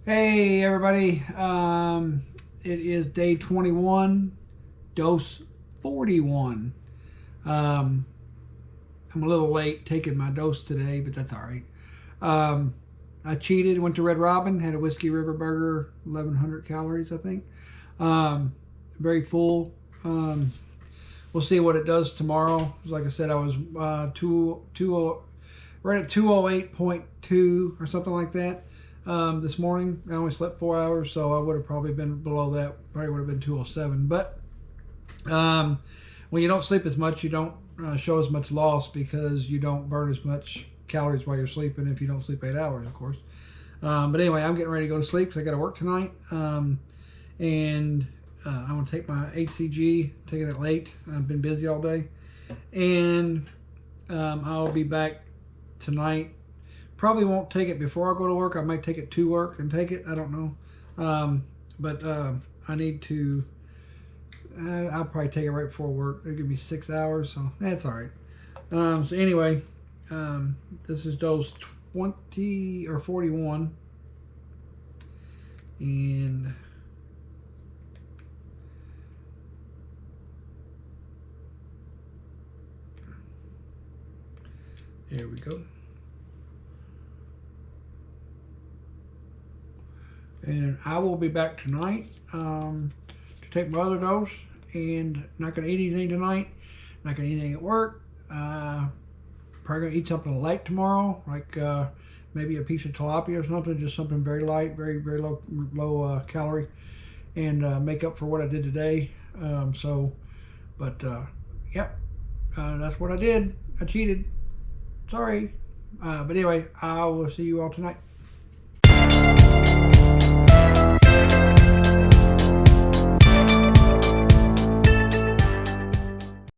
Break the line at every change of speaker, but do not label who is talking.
Hey everybody, it is day 21, dose 41. I'm a little late taking my dose today, but that's all right. I cheated, went to Red Robin, had a Whiskey River burger, 1100 calories, I think. Very full. We'll see what it does tomorrow. Like I said, I was right at 208.2 or something like that. This morning. I only slept 4 hours, so I would have probably been below that. Probably would have been 207. But when you don't sleep as much, you don't show as much loss because you don't burn as much calories while you're sleeping if you don't sleep 8 hours, of course. But anyway, I'm getting ready to go to sleep because I got to work tonight. And I'm going to take my HCG, taking it late. I've been busy all day. And I'll be back tonight. Probably won't take it before I go to work. I might take it to work and take it. I don't know. But I need to, I'll probably take it right before work. It'll give me 6 hours, so that's all right. So anyway, this is dose 20 or 41. And here we go. And I will be back tonight to take my other dose, and not going to eat anything tonight, not going to eat anything at work. Probably going to eat something light tomorrow, like maybe a piece of tilapia or something, just something very light, very low calorie, and make up for what I did today. Yep, that's what I did. I cheated. Sorry. But anyway, I will see you all tonight.